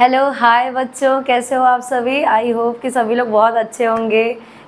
Hello hi बच्चों, कैसे हो आप सभी। आई होप कि सभी लोग बहुत अच्छे होंगे,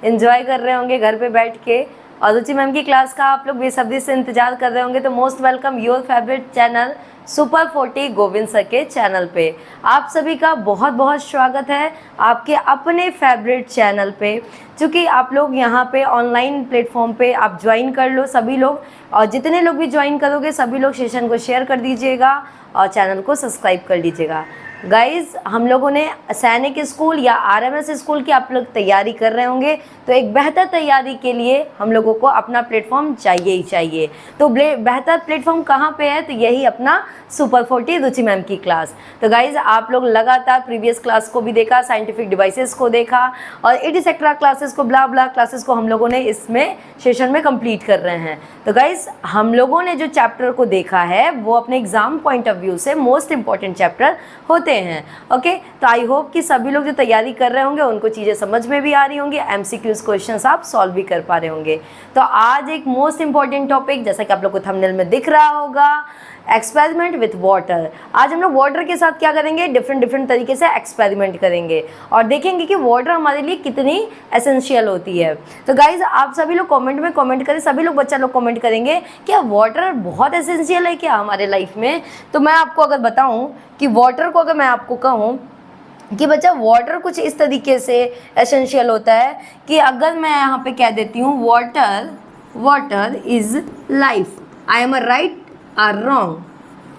एंजॉय कर रहे होंगे घर पे बैठ के। और रुचि मैम की क्लास का आप लोग बेसब्री से इंतजार कर रहे होंगे। तो most welcome your favourite channel super 40 Govind sir के चैनल पे आप सभी का बहुत बहुत स्वागत है आपके अपने फेवरेट चैनल पे। क्योंकि आप लोग यहाँ पे ऑनलाइन प्लेटफॉर्म पे आप ज्वाइन कर लो सभी लोग, और जितने लोग भी ज्वाइन करोगे सभी लोग सेशन को शेयर कर दीजिएगा और चैनल को सब्सक्राइब कर लीजिएगा। गाइज़, हम लोगों ने सैनिक स्कूल या आरएमएस स्कूल की आप लोग तैयारी कर रहे होंगे, तो एक बेहतर तैयारी के लिए हम लोगों को अपना प्लेटफॉर्म चाहिए ही चाहिए। तो बेहतर प्लेटफॉर्म कहाँ पे है, तो यही अपना सुपर 40 रुचि मैम की क्लास। तो गाइज़, आप लोग लगातार प्रीवियस क्लास को भी देखा, साइंटिफिक डिवाइसेस को देखा और एटसेट्रा क्लासेस को, ब्ला ब्ला क्लासेस को हम लोगों ने इसमें सेशन में कंप्लीट कर रहे हैं। तो गाइज़, हम लोगों ने जो चैप्टर को देखा है वो अपने एग्जाम पॉइंट ऑफ व्यू से मोस्ट इंपॉर्टेंट चैप्टर होते हैं। ओके, तो आई होप कि सभी लोग जो तैयारी कर रहे होंगे उनको चीज़ें समझ में भी आ रही होंगी, एमसीक्यूज क्वेश्चंस आप सॉल्व भी कर पा रहे होंगे। तो आज एक मोस्ट इंपॉर्टेंट टॉपिक, जैसा कि आप लोग को थंबनेल में दिख रहा होगा, एक्सपेरिमेंट विथ वाटर। आज हम लोग वाटर के साथ क्या करेंगे, डिफरेंट तरीके से एक्सपेरिमेंट करेंगे और देखेंगे कि वाटर हमारे लिए कितनी एसेंशियल होती है। तो गाइज, आप सभी लोग कमेंट में कमेंट करें, सभी लोग बच्चा लोग कमेंट करेंगे क्या वाटर बहुत एसेंशियल है क्या हमारे लाइफ में। तो मैं आपको अगर बताऊं कि वाटर को अगर मैं आपको कहूँ कि बच्चा वाटर कुछ इस तरीके से एसेंशियल होता है कि अगर मैं यहाँ पे कह देती हूँ water is life, I am right or wrong.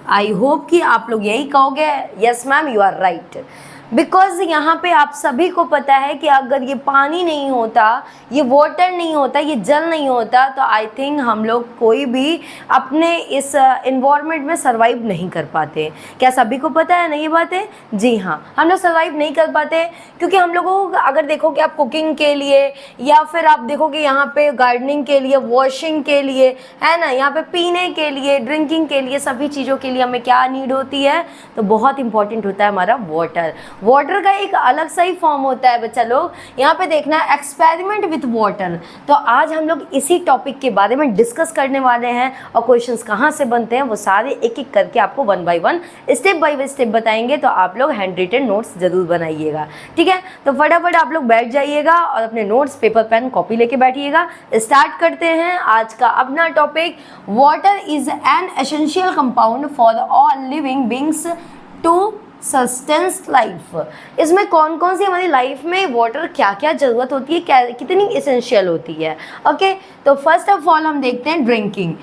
I hope कि आप लोग यही कहोगे, yes ma'am you are right. Because यहाँ पे आप सभी को पता है कि अगर ये पानी नहीं होता, ये वाटर नहीं होता, ये जल नहीं होता, तो आई थिंक हम लोग कोई भी अपने इस इन्वायरमेंट में सर्वाइव नहीं कर पाते। क्या सभी को पता है ना ये बात है? जी हाँ, हम लोग सर्वाइव नहीं कर पाते क्योंकि हम लोगों को अगर देखोगे आप कुकिंग के लिए या फिर आप देखोगे यहाँ पे गार्डनिंग के लिए, वॉशिंग के लिए, है ना, यहाँ पे पीने के लिए, ड्रिंकिंग के लिए, सभी चीज़ों के लिए हमें क्या नीड होती है, तो बहुत इंपॉर्टेंट होता है हमारा वाटर। वाटर का एक अलग सा ही फॉर्म होता है बच्चा लोग, यहाँ पे देखना है एक्सपेरिमेंट विथ वाटर। तो आज हम लोग इसी टॉपिक के बारे में डिस्कस करने वाले हैं और क्वेश्चंस कहाँ से बनते हैं वो सारे एक एक करके आपको one by one, step by step बताएंगे। तो आप लोग हैंड रिटन नोट्स जरूर बनाइएगा, ठीक है। तो फटाफट आप लोग बैठ जाइएगा और अपने नोट्स, पेपर, पेन, कॉपी लेके बैठिएगा। स्टार्ट करते हैं आज का अपना topic. Water is an essential compound for all living beings to sustains life. इसमें कौन कौन सी हमारी लाइफ में वाटर क्या क्या ज़रूरत होती है, क्या कितनी इसेंशियल होती है। ओके, तो फर्स्ट ऑफ ऑल हम देखते हैं ड्रिंकिंग,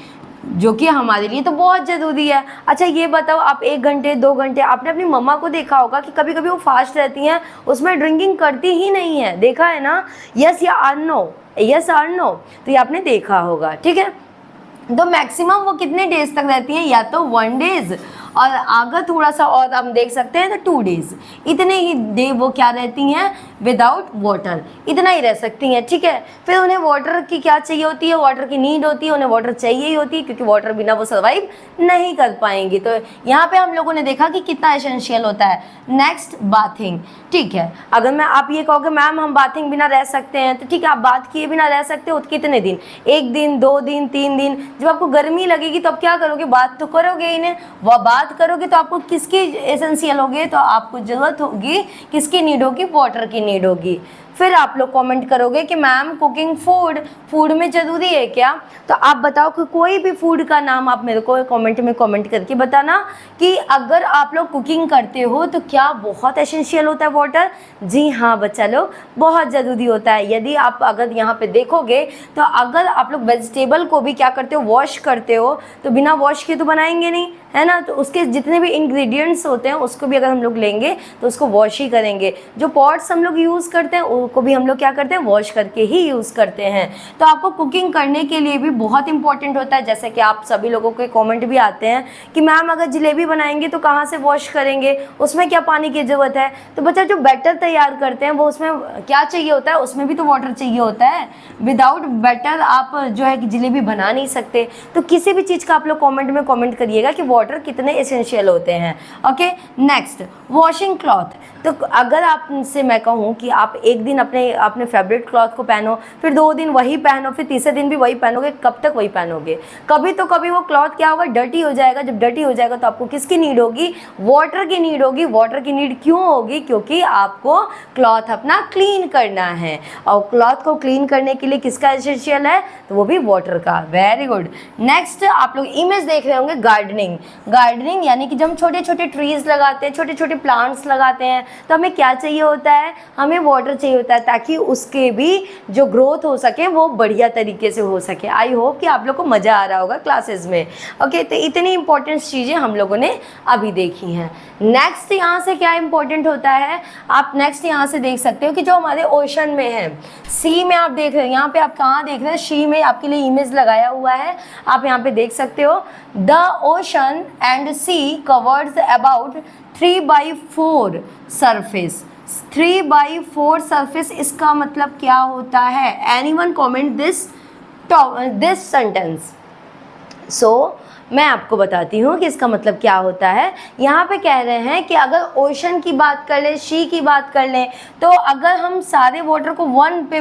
जो कि हमारे लिए तो बहुत ज़रूरी है। अच्छा ये बताओ, आप 1 घंटे 2 घंटे, आपने अपनी मम्मा को देखा होगा कि कभी कभी वो फास्ट रहती हैं, उसमें ड्रिंकिंग करती ही नहीं है, देखा है ना? यस या or no, yes or no, तो ये आपने देखा होगा, ठीक है। तो मैक्सिमम वो कितने डेज तक रहती हैं, या तो 1 डेज, और अगर थोड़ा सा और हम देख सकते हैं तो 2 डेज, इतने ही डे वो क्या रहती हैं विदाउट वाटर, इतना ही रह सकती हैं, ठीक है। फिर उन्हें वाटर की क्या चाहिए होती है, वाटर की नीड होती है, उन्हें वाटर चाहिए ही होती है क्योंकि वाटर बिना वो सर्वाइव नहीं कर पाएंगी। तो यहाँ पे हम लोगों ने देखा कि कितना एसेंशियल होता है। नेक्स्ट बाथिंग, ठीक है। अगर मैं आप ये कहोगे मैम हम बाथिंग बिना रह सकते हैं, तो ठीक है, आप बात किए बिना रह सकते हो कितने दिन, 1 दिन 2 दिन 3 दिन। जब आपको गर्मी लगेगी तो आप क्या करोगे, बात तो करोगे इन्हें, वह बात करोगे तो आपको किसकी एसेंशियल होगी, तो आपको जरूरत होगी, किसकी नीड होगी, वाटर की नीड होगी। फिर आप लोग कमेंट करोगे कि मैम कुकिंग फूड में ज़रूरी है क्या, तो आप बताओ कि कोई भी फूड का नाम आप मेरे को कमेंट में कमेंट करके बताना कि अगर आप लोग कुकिंग करते हो तो क्या बहुत एसेंशियल होता है वाटर। जी हाँ बच्चा लोग, बहुत ज़रूरी होता है। यदि आप अगर यहाँ पे देखोगे तो अगर आप लोग वेजिटेबल को भी क्या करते हो, वॉश करते हो, तो बिना वॉश के तो बनाएंगे नहीं, है ना। तो उसके जितने भी इंग्रेडिएंट्स होते हैं उसको भी अगर हम लोग लेंगे तो उसको वॉश ही करेंगे। जो पॉट्स हम लोग यूज़ करते हैं उनको भी हम लोग क्या करते हैं, वॉश करके ही यूज़ करते हैं। तो आपको कुकिंग करने के लिए भी बहुत इंपॉर्टेंट होता है। जैसे कि आप सभी लोगों के कमेंट भी आते हैं कि मैम अगर जलेबी बनाएंगे तो कहाँ से वॉश करेंगे, उसमें क्या पानी की ज़रूरत है। तो बच्चा जो बैटर तैयार करते हैं वो उसमें क्या चाहिए होता है, उसमें भी तो वाटर चाहिए होता है। विदाउट बैटर आप जो है कि जलेबी बना नहीं सकते। तो किसी भी चीज़ का आप लोग कॉमेंट में कॉमेंट करिएगा कि वाटर कितने एसेंशियल होते हैं। Okay, next washing cloth. तो अगर आपसे मैं कहूँ कि आप एक दिन अपने अपने फेवरेट क्लॉथ को पहनो, फिर 2 दिन वही पहनो, फिर तीसरे दिन भी वही पहनोगे, कब तक वही पहनोगे? कभी तो कभी वो क्लॉथ क्या होगा, डर्टी हो जाएगा। जब डर्टी हो जाएगा तो आपको किसकी नीड होगी? वाटर की नीड होगी। वाटर की नीड क्यों होगी? क्योंकि आपको क्लॉथ अपना क्लीन करना है, और क्लॉथ को क्लीन करने के लिए किसका एसेंशियल है? तो वो भी वाटर का। Very good. नेक्स्ट आप लोग इमेज देख रहे होंगे गार्डनिंग। गार्डनिंग यानी कि जब हम छोटे छोटे ट्रीज लगाते हैं, छोटे छोटे प्लांट्स लगाते हैं, तो हमें क्या चाहिए होता है? हमें वाटर चाहिए होता है, ताकि उसके भी जो ग्रोथ हो सके वो बढ़िया तरीके से हो सके। आई होप कि आप लोग को मज़ा आ रहा होगा क्लासेस में। ओके, तो इतनी इंपॉर्टेंट चीज़ें हम लोगों ने अभी देखी हैं। नेक्स्ट यहाँ से क्या इंपॉर्टेंट होता है, आप नेक्स्ट यहाँ से देख सकते हो कि जो हमारे ओशन में है, सी में आप देख रहे हो, यहाँ पे आप कहाँ देख रहे हैं? सी में आपके लिए इमेज लगाया हुआ है, आप यहाँ पे देख सकते हो। The ocean and sea covers about 3/4 surface. 3/4 surface, इसका मतलब क्या होता है? Anyone comment this sentence. So मैं आपको बताती हूँ कि इसका मतलब क्या होता है। यहाँ पे कह रहे हैं कि अगर ओशन की बात कर लें, सी की बात कर लें, तो अगर हम सारे वाटर को 1 पे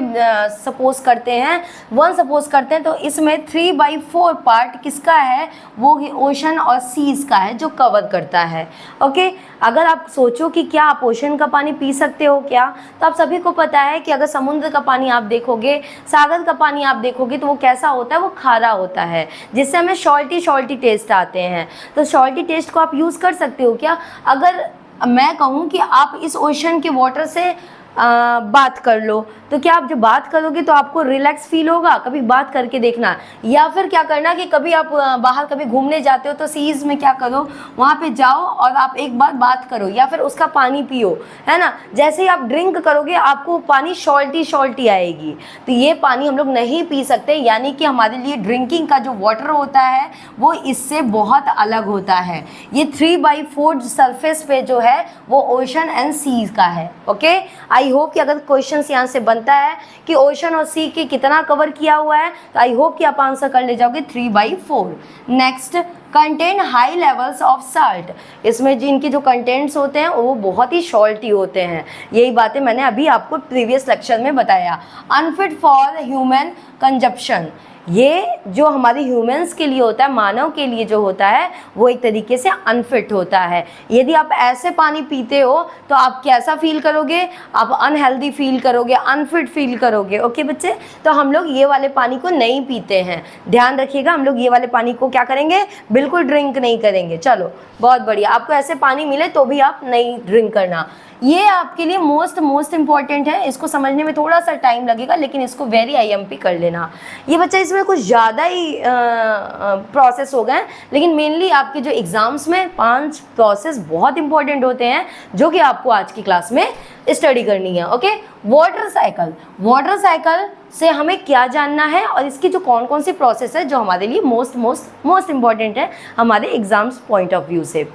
सपोज करते हैं, तो इसमें 3/4 पार्ट किसका है? वो ओशन और सीज का है, जो कवर करता है। ओके, अगर आप सोचो कि क्या आप ओशन का पानी पी सकते हो क्या, तो आप सभी को पता है कि अगर समुद्र का पानी आप देखोगे, सागर का पानी आप देखोगे, तो वो कैसा होता है? वो खारा होता है, जिससे हमें सॉल्टी टेस्ट आते हैं। तो सॉल्टी टेस्ट को आप यूज़ कर सकते हो क्या? अगर मैं कहूँ कि आप इस ओशन के वाटर से बात कर लो, तो क्या आप जब बात करोगे तो आपको रिलैक्स फील होगा? कभी बात करके देखना। या फिर क्या करना कि कभी आप बाहर कभी घूमने जाते हो तो सीज में क्या करो, वहाँ पे जाओ और आप एक बार बात करो, या फिर उसका पानी पियो, है ना। जैसे ही आप ड्रिंक करोगे आपको पानी सॉल्टी आएगी, तो ये पानी हम लोग नहीं पी सकते। यानी कि हमारे लिए ड्रिंकिंग का जो वाटर होता है वो इससे बहुत अलग होता है। ये 3/4 सरफेस पे जो है वो ओशन एंड सीज का है। ओके, आई होप कि अगर क्वेश्चन यहाँ से बनता है कि ओशन और सी के कितना कवर किया हुआ है, तो आई होप कि आप आंसर कर ले जाओगे 3/4। Next, contain high levels of salt. इसमें जिनके जो कंटेंट्स होते हैं वो बहुत ही सॉल्टी होते हैं। यही बातें मैंने अभी आपको प्रीवियस लेक्चर में बताया। अनफिट फॉर ह्यूमन कंजप्शन, ये जो हमारे ह्यूमंस के लिए होता है, मानव के लिए जो होता है, वो एक तरीके से अनफिट होता है। यदि आप ऐसे पानी पीते हो तो आप कैसा फील करोगे? आप अनहेल्दी फील करोगे, अनफिट फील करोगे। ओके बच्चे, तो हम लोग ये वाले पानी को नहीं पीते हैं, ध्यान रखिएगा। हम लोग ये वाले पानी को क्या करेंगे? बिल्कुल ड्रिंक नहीं करेंगे। चलो, बहुत बढ़िया। आपको ऐसे पानी मिले तो भी आप नहीं ड्रिंक करना। ये आपके लिए मोस्ट इम्पॉर्टेंट है। इसको समझने में थोड़ा सा टाइम लगेगा, लेकिन इसको वेरी IMP कर लेना। ये बच्चा इसमें कुछ ज़्यादा ही प्रोसेस हो गए, लेकिन मेनली आपके जो एग्ज़ाम्स में 5 प्रोसेस बहुत इंपॉर्टेंट होते हैं, जो कि आपको आज की क्लास में स्टडी करनी है। ओके, वाटर साइकिल से हमें क्या जानना है, और इसकी जो कौन सी प्रोसेस है जो हमारे लिए मोस्ट इम्पॉर्टेंट है हमारे एग्ज़ाम्स पॉइंट ऑफ व्यू से।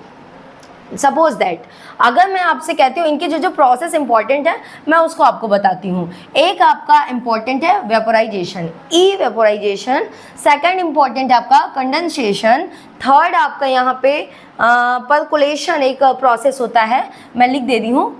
सपोज दैट अगर मैं आपसे कहती हूँ इनके जो प्रोसेस इंपॉर्टेंट है, मैं उसको आपको बताती हूँ। एक आपका इंपॉर्टेंट है वेपोराइजेशन, वेपोराइजेशन। सेकंड इंपॉर्टेंट है आपका कंडेंसेशन। थर्ड आपका यहाँ पे परकोलेशन एक प्रोसेस होता है, मैं लिख दे रही हूँ,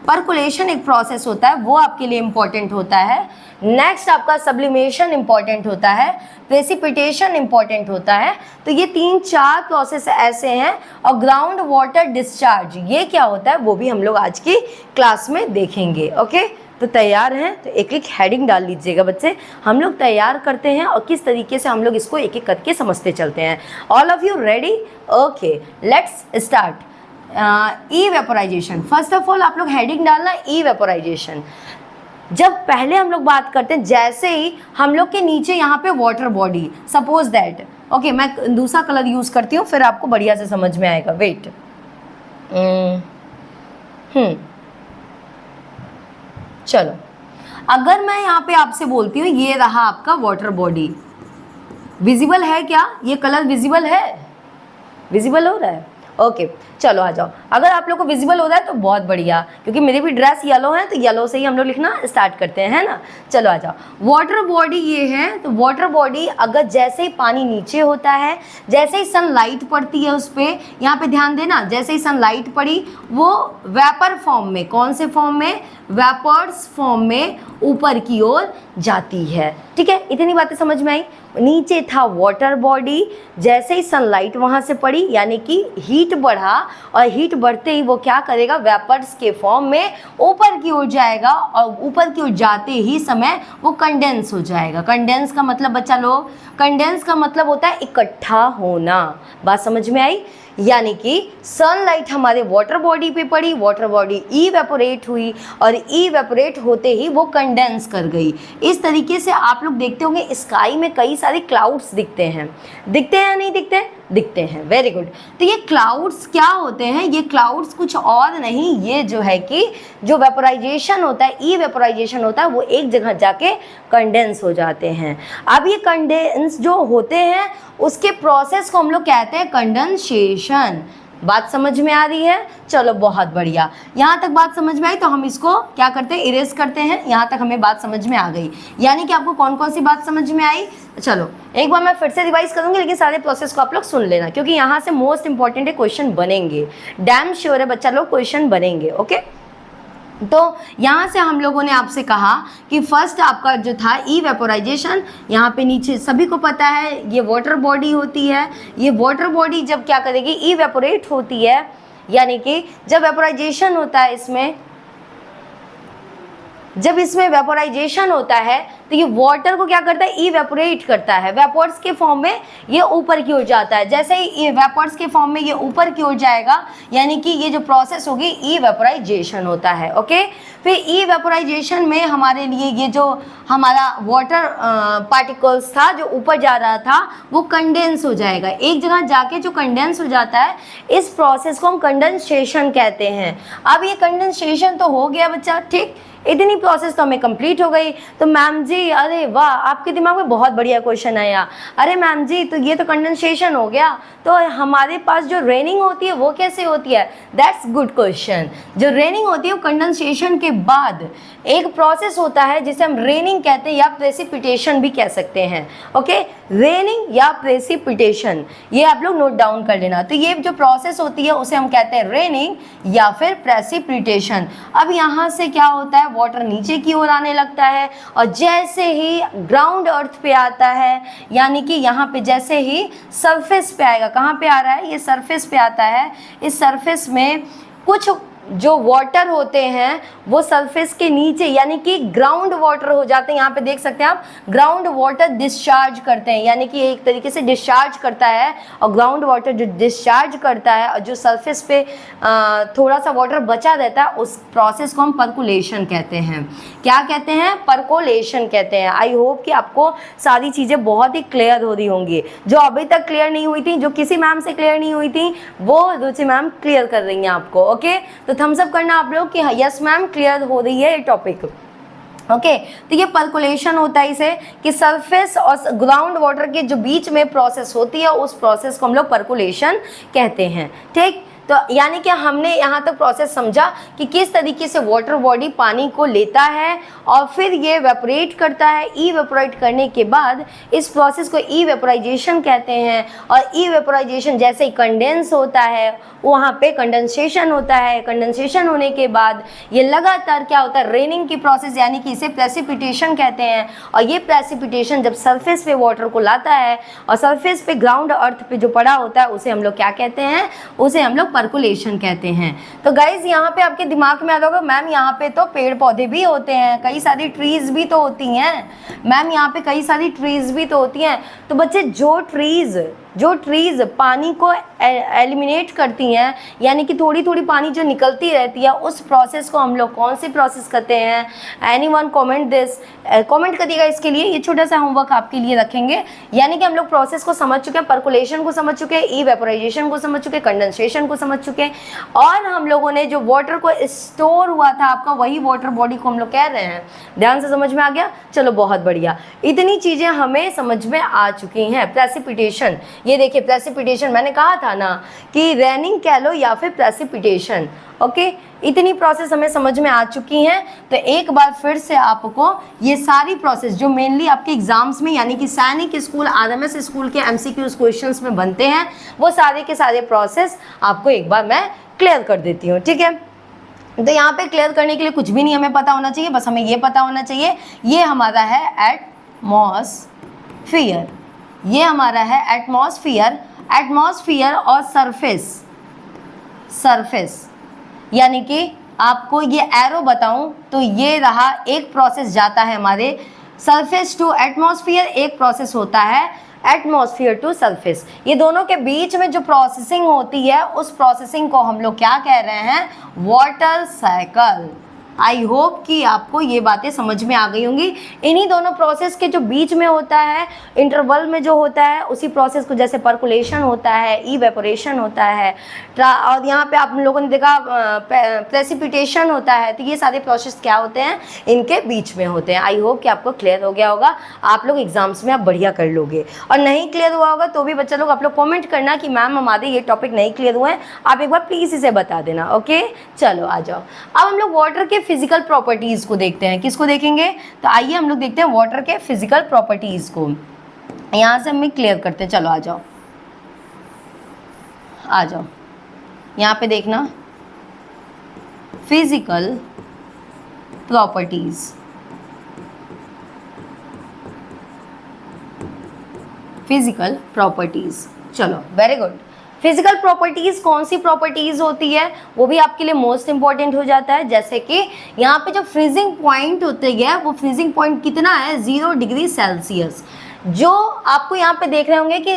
परकोलेशन एक प्रोसेस होता है, वो आपके लिए इम्पॉर्टेंट होता है। नेक्स्ट आपका सब्लिमेशन इम्पॉर्टेंट होता है, प्रेसिपिटेशन इम्पॉर्टेंट होता है। तो ये 3-4 प्रोसेस ऐसे हैं। और ग्राउंड वाटर डिस्चार्ज, ये क्या होता है वो भी हम लोग आज की क्लास में देखेंगे। ओके, तो तैयार हैं? तो एक हेडिंग डाल लीजिएगा बच्चे। हम लोग तैयार करते हैं और किस तरीके से हम लोग इसको एक करके समझते चलते हैं। All of you ready? Okay, let's start. Vaporisation, first of all आप लोग हेडिंग डालना वेपोराइजेशन। जब पहले हम लोग बात करते हैं, जैसे ही हम लोग के नीचे यहाँ पे water body, suppose that, okay, मैं दूसरा कलर यूज़ करती हूँ, फिर आपको बढ़िया से समझ में आएगा। वेट, चलो, अगर मैं यहाँ पे आपसे बोलती हूँ ये रहा आपका वाटर बॉडी, विजिबल है क्या? ये कलर विजिबल है? विजिबल हो रहा है? ओके चलो आ जाओ। अगर आप लोग को विजिबल हो रहा है तो बहुत बढ़िया, क्योंकि मेरी भी ड्रेस येलो है तो येलो से ही हम लोग लिखना स्टार्ट करते हैं, है ना। चलो आ जाओ। वाटर बॉडी ये है, तो वाटर बॉडी अगर जैसे ही पानी नीचे होता है, जैसे ही सनलाइट पड़ती है उस पर, यहाँ पे ध्यान देना, जैसे ही सनलाइट पड़ी वो वेपर फॉर्म में, कौन से फॉर्म में, वेपर्स फॉर्म में ऊपर की ओर जाती है। ठीक है, इतनी बातें समझ में आई। नीचे था वाटर बॉडी, जैसे ही सनलाइट वहाँ से पड़ी यानी कि हीट बढ़ा, और हीट बढ़ते ही वो क्या करेगा, वेपर्स के फॉर्म में ऊपर की ओर जाएगा, और ऊपर की ओर जाते ही समय वो कंडेंस हो जाएगा। कंडेंस का मतलब बच्चा लोग, कंडेंस का मतलब होता है इकट्ठा होना। बात समझ में आई। यानी कि सनलाइट हमारे वाटर बॉडी पे पड़ी, वाटर बॉडी इवेपोरेट हुई, और इवेपोरेट होते ही वो कंडेंस कर गई। इस तरीके से आप लोग देखते होंगे स्काई में कई सारे क्लाउड्स दिखते हैं। दिखते हैं या नहीं दिखते हैं? दिखते हैं। Very good. तो ये क्लाउड्स क्या होते हैं? ये क्लाउड्स कुछ और नहीं, ये जो है कि जो वेपोराइजेशन होता है, इवेपोराइजेशन होता है, वो एक जगह जाके कंडेंस हो जाते हैं। अब ये कंडेंस जो होते हैं उसके प्रोसेस को हम लोग कहते हैं कंडेंसेशन। बात समझ में आ रही है? चलो बहुत बढ़िया। यहाँ तक बात समझ में आई तो हम इसको क्या करते हैं, इरेज करते हैं। यहाँ तक हमें बात समझ में आ गई। यानी कि आपको कौन कौन सी बात समझ में आई? चलो एक बार मैं फिर से रिवाइज करूँगी, लेकिन सारे प्रोसेस को आप लोग सुन लेना, क्योंकि यहाँ से मोस्ट इंपॉर्टेंट है, क्वेश्चन बनेंगे। डैम श्योर है बच्चा लोग, क्वेश्चन बनेंगे। ओके, तो यहाँ से हम लोगों ने आपसे कहा कि फर्स्ट आपका जो था इवेपोराइजेशन, यहाँ पे नीचे सभी को पता है ये वाटर बॉडी होती है। ये वाटर बॉडी जब क्या करेगी, इवेपोरेट होती है, यानी कि जब वेपोराइजेशन होता है इसमें, जब इसमें वेपोराइजेशन होता है तो ये वाटर को क्या करता है, इवेपोरेट करता है। वेपर्स के फॉर्म में ये ऊपर की ओर जाता है। जैसे ही ये वेपर्स के फॉर्म में ये ऊपर की ओर जाएगा, यानी कि ये जो प्रोसेस होगी इवेपोराइजेशन होता है। ओके, फिर इवेपोराइजेशन में हमारे लिए ये जो हमारा वाटर पार्टिकल्स था जो ऊपर जा रहा था वो कंडेंस हो जाएगा। एक जगह जाके जो कंडेंस हो जाता है, इस प्रोसेस को हम कंडेंसेशन कहते हैं। अब ये कंडेंसेशन तो हो गया बच्चा, ठीक, इतनी प्रोसेस तो हमें कंप्लीट हो गई। तो मैम जी, अरे वाह, आपके दिमाग में बहुत बढ़िया क्वेश्चन आया। अरे मैम जी, तो ये तो कंडेंसेशन हो गया, तो हमारे पास जो रेनिंग होती है वो कैसे होती है? That's good question. जो रेनिंग होती है वो कंडेंसेशन के बाद एक प्रोसेस होता है जिसे हम रेनिंग कहते हैं, या प्रेसिपिटेशन भी कह सकते हैं। ओके, रेनिंग या प्रेसिपिटेशन, ये आप लोग नोट डाउन कर लेना। तो ये जो प्रोसेस होती है उसे हम कहते हैं रेनिंग या फिर प्रेसिपिटेशन। अब यहाँ से क्या होता है, वाटर नीचे की ओर आने लगता है, और जैसे ही ग्राउंड अर्थ पे आता है, यानी कि यहाँ पे जैसे ही सरफेस पे आएगा, कहाँ पे आ रहा है, ये सरफेस पे आता है। इस सरफेस में कुछ जो वाटर होते हैं वो सरफेस के नीचे यानी कि ग्राउंड वाटर हो जाते हैं। यहाँ पे देख सकते हैं आप, ग्राउंड वाटर डिस्चार्ज करते हैं, यानी कि एक तरीके से डिस्चार्ज करता है। और ग्राउंड वाटर जो डिस्चार्ज करता है और जो सरफेस पे थोड़ा सा वाटर बचा रहता है, उस प्रोसेस को हम पर्कुलेशन कहते हैं। क्या कहते हैं? पर्कुलेशन कहते हैं। आई होप कि आपको सारी चीज़ें बहुत ही क्लियर हो रही होंगी। जो अभी तक क्लियर नहीं हुई थी, जो किसी मैम से क्लियर नहीं हुई थी, वो रुचि मैम क्लियर कर रही हैं आपको। ओके, तो थम्स अप करना आप लोग कि यस मैम क्लियर हो रही है ये टॉपिक। ओके, तो ये पर्कुलेशन होता है इसे, कि सरफेस और ग्राउंड वाटर के जो बीच में प्रोसेस होती है उस प्रोसेस को हम लोग पर्कुलेशन कहते हैं। ठीक, तो यानी कि हमने यहाँ तक प्रोसेस समझा कि किस तरीके से वाटर बॉडी पानी को लेता है और फिर ये वेपोरेट करता है। इवेपोरेट करने के बाद इस प्रोसेस को इवेपोराइजेशन कहते हैं। और इवेपोराइजेशन जैसे ही कंडेंस होता है, वहाँ पे कंडेंसेशन होता है। कंडेंसेशन होने के बाद ये लगातार क्या होता है, रेनिंग की प्रोसेस, यानी कि इसे प्रेसिपिटेशन कहते हैं। और ये प्रेसिपिटेशन जब सरफेस पे वाटर को लाता है और सरफेस पे ग्राउंड अर्थ पे जो पड़ा होता है उसे हम लोग क्या कहते हैं, उसे हम लोग पर्कुलेशन कहते हैं। तो गाइज यहाँ पे आपके दिमाग में आ रहा होगा, मैम यहाँ पे तो पेड़ पौधे भी होते हैं, कई सारी ट्रीज भी तो होती हैं। मैम यहाँ पे कई सारी ट्रीज भी तो होती हैं। तो बच्चे जो ट्रीज पानी को एलिमिनेट करती हैं, यानी कि थोड़ी थोड़ी पानी जो निकलती रहती है, उस प्रोसेस को हम लोग कौन सी प्रोसेस कहते हैं? एनीवन कमेंट दिस, कमेंट करिएगा इसके लिए। ये छोटा सा होमवर्क आपके लिए रखेंगे। यानी कि हम लोग प्रोसेस को समझ चुके हैं, पर्कुलेशन को समझ चुके हैं, इवेपोराइजेशन को समझ चुके हैं, कंडेंसेशन को समझ चुके हैं, और हम लोगों ने जो वाटर को स्टोर हुआ था आपका, वही वाटर बॉडी को हम लोग कह रहे हैं। ध्यान से समझ में आ गया? चलो बहुत बढ़िया, इतनी चीज़ें हमें समझ में आ चुकी हैं। प्रेसिपिटेशन ये देखिए प्रेसिपिटेशन, मैंने कहा था ना कि रेनिंग कह लो या फिर प्रेसिपिटेशन। ओके, इतनी प्रोसेस हमें समझ में आ चुकी हैं। तो एक बार फिर से आपको ये सारी प्रोसेस जो मेनली आपके एग्जाम्स में यानी कि सैनिक स्कूल, आरएमएस स्कूल के एमसीक्यू क्वेश्चंस में बनते हैं, वो सारे के सारे प्रोसेस आपको एक बार मैं क्लियर कर देती हूँ। ठीक है, तो यहाँ पे क्लियर करने के लिए कुछ भी नहीं हमें पता होना चाहिए, बस हमें ये पता होना चाहिए ये हमारा है एटमॉस्फियर, ये हमारा है एटमॉस्फियर। एटमॉस्फियर और सरफेस यानी कि आपको ये एरो बताऊं तो ये रहा, एक प्रोसेस जाता है हमारे सरफेस टू एटमॉस्फियर, एक प्रोसेस होता है एटमॉस्फियर टू सरफेस। ये दोनों के बीच में जो प्रोसेसिंग होती है उस प्रोसेसिंग को हम लोग क्या कह रहे हैं, वाटर साइकिल। आई होप कि आपको ये बातें समझ में आ गई होंगी। इन्हीं दोनों प्रोसेस के जो बीच में होता है, इंटरवल में जो होता है, उसी प्रोसेस को जैसे पर्कुलेशन होता है, इवेपोरेशन होता है, और यहाँ पे आप लोगों ने देखा प्रेसिपिटेशन होता है। तो ये सारे प्रोसेस क्या होते हैं, इनके बीच में होते हैं। आई होप कि आपको क्लियर हो गया होगा, आप लोग एग्जाम्स में आप बढ़िया कर लोगे। और नहीं क्लियर हुआ होगा तो भी बच्चा लोग आप लोग कॉमेंट करना कि मैम हमारे ये टॉपिक नहीं क्लियर हुए हैं, आप एक बार प्लीज़ इसे बता देना। ओके, चलो आ जाओ। अब हम लोग वाटर के फिजिकल प्रॉपर्टीज को देखते हैं। किसको देखेंगे, तो आइए हम लोग देखते हैं वाटर के फिजिकल प्रॉपर्टीज को। यहां से हम क्लियर करते हैं। चलो आ जाओ, आ जाओ यहां पे देखना फिजिकल प्रॉपर्टीज। फिजिकल प्रॉपर्टीज, चलो वेरी गुड। फिजिकल प्रॉपर्टीज़ कौन सी प्रॉपर्टीज़ होती है, वो भी आपके लिए मोस्ट इंपॉर्टेंट हो जाता है। जैसे कि यहाँ पे जो फ्रीजिंग पॉइंट होते है, वो फ्रीजिंग पॉइंट कितना है, 0 डिग्री सेल्सियस। जो आपको यहाँ पे देख रहे होंगे कि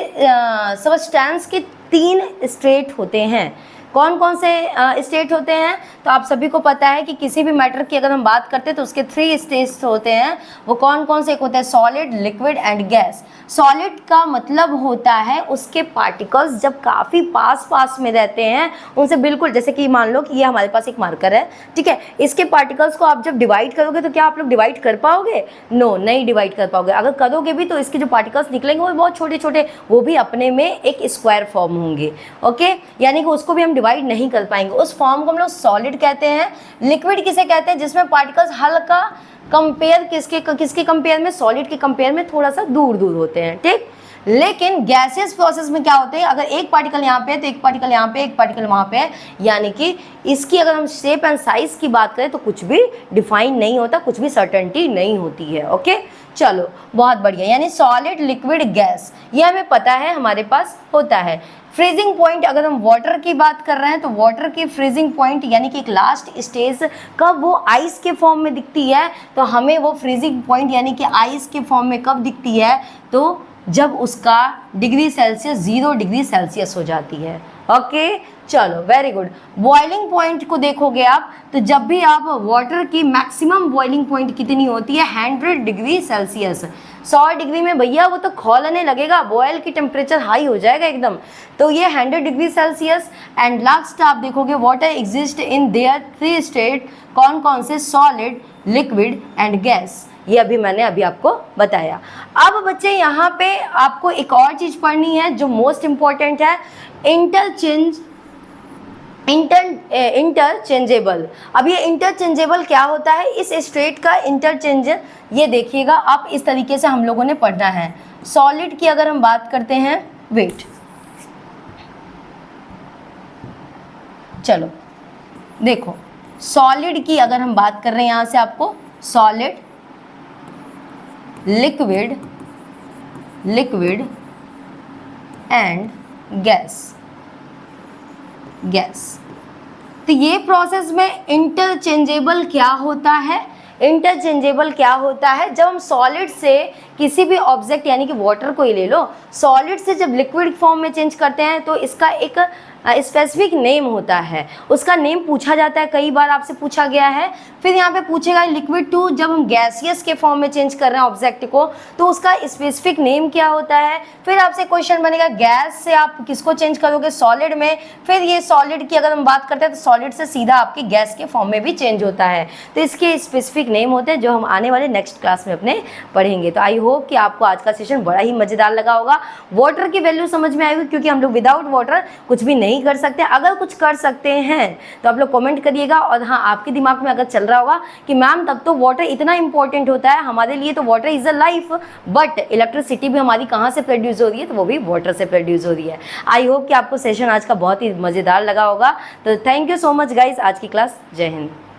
सब्सटेंस के 3 स्टेट होते हैं। कौन कौन से स्टेट होते हैं, तो आप सभी को पता है कि किसी भी मैटर की अगर हम बात करते हैं तो उसके 3 स्टेट्स होते हैं। वो कौन कौन से, एक होता है solid, liquid and gas. Solid का मतलब होता है उसके पार्टिकल्स जब काफ़ी पास में रहते हैं उनसे बिल्कुल, जैसे कि मान लो कि ये हमारे पास एक मार्कर है, ठीक है, इसके पार्टिकल्स को आप जब डिवाइड करोगे तो क्या आप लोग डिवाइड कर पाओगे, नो, नहीं डिवाइड कर पाओगे। अगर करोगे भी तो इसके जो पार्टिकल्स निकलेंगे वो बहुत छोटे छोटे, वो भी अपने में एक स्क्वायर फॉर्म होंगे। ओके, यानी कि उसको भी हम डिवाइड नहीं कर पाएंगे, उस फॉर्म को हम लोग सॉलिड कहते हैं। लिक्विड किसे कहते हैं, जिसमें पार्टिकल्स हल्का कंपेयर किसके कंपेयर में, सॉलिड के कंपेयर में थोड़ा सा दूर होते हैं। ठीक, लेकिन गैसियस प्रोसेस में क्या होते हैं, अगर एक पार्टिकल यहाँ पे है तो एक पार्टिकल यहाँ पे, एक पार्टिकल वहाँ पे है, यानी कि इसकी अगर हम शेप एंड साइज की बात करें तो कुछ भी डिफाइन नहीं होता, कुछ भी सर्टेनिटी नहीं होती है। ओके, चलो बहुत बढ़िया। यानी सॉलिड, लिक्विड, गैस, ये हमें पता है हमारे पास होता है। फ्रीजिंग पॉइंट अगर हम वाटर की बात कर रहे हैं तो वाटर की फ्रीजिंग पॉइंट यानी कि एक लास्ट स्टेज कब वो आइस के फॉर्म में दिखती है, तो हमें वो फ्रीजिंग पॉइंट यानी कि आइस के फॉर्म में कब दिखती है, तो जब उसका डिग्री सेल्सियस 0 डिग्री सेल्सियस हो जाती है। ओके, चलो वेरी गुड। बॉइलिंग पॉइंट को देखोगे आप तो जब भी आप वाटर की मैक्सिमम बॉइलिंग पॉइंट कितनी होती है, 100 डिग्री सेल्सियस। 100 डिग्री में भैया वो तो खौलने लगेगा, बॉयल की टेम्परेचर हाई हो जाएगा एकदम, तो ये 100 डिग्री सेल्सियस। एंड लास्ट आप देखोगे water exist in their 3 state, कौन कौन से, सॉलिड, लिक्विड एंड गैस। ये अभी मैंने आपको बताया। अब बच्चे यहाँ पे आपको एक और चीज़ पढ़नी है जो मोस्ट इम्पॉर्टेंट है, इंटरचेंजेबल। अब ये इंटरचेंजेबल क्या होता है, इस स्टेट का इंटरचेंज, ये देखिएगा आप, इस तरीके से हम लोगों ने पढ़ना है। सॉलिड की अगर हम बात करते हैं, वेट, चलो देखो, सॉलिड की अगर हम बात कर रहे हैं यहाँ से आपको सॉलिड, लिक्विड एंड गैस। तो ये प्रोसेस में इंटरचेंजेबल क्या होता है, इंटरचेंजेबल क्या होता है, जब हम सॉलिड से किसी भी ऑब्जेक्ट यानी कि वाटर को ही ले लो, सॉलिड से जब लिक्विड फॉर्म में चेंज करते हैं तो इसका एक स्पेसिफिक नेम होता है, उसका नेम पूछा जाता है, कई बार आपसे पूछा गया है। फिर यहाँ पे पूछेगा लिक्विड टू, जब हम गैसियस के फॉर्म में चेंज कर रहे हैं ऑब्जेक्ट को तो उसका स्पेसिफिक नेम क्या होता है। फिर आपसे क्वेश्चन बनेगा गैस से आप किसको चेंज करोगे, सॉलिड में। फिर ये सॉलिड की अगर हम बात करते हैं तो सॉलिड से सीधा आपकी गैस के फॉर्म में भी चेंज होता है, तो इसके स्पेसिफिक नेम होते हैं जो हम आने वाले नेक्स्ट क्लास में अपने पढ़ेंगे। तो आई होप कि आपको आज का सेशन बड़ा ही मज़ेदार लगा होगा। वाटर की वैल्यू समझ में आई होगी, क्योंकि हम लोग विदाउट वाटर कुछ भी नहीं कर सकते। अगर कुछ कर सकते हैं तो आप लोग कमेंट करिएगा। और हाँ, आपके दिमाग में अगर चल रहा होगा कि मैम तब तो वाटर इतना इंपॉर्टेंट होता है हमारे लिए, तो water is a life, but electricity भी हमारी कहाँ से प्रोड्यूस हो रही है, तो वो भी वाटर से प्रोड्यूस हो रही है। आई होप कि आपको सेशन आज का बहुत ही मज़ेदार लगा होगा। तो thank you so much guys. आज की क्लास, जय हिंद।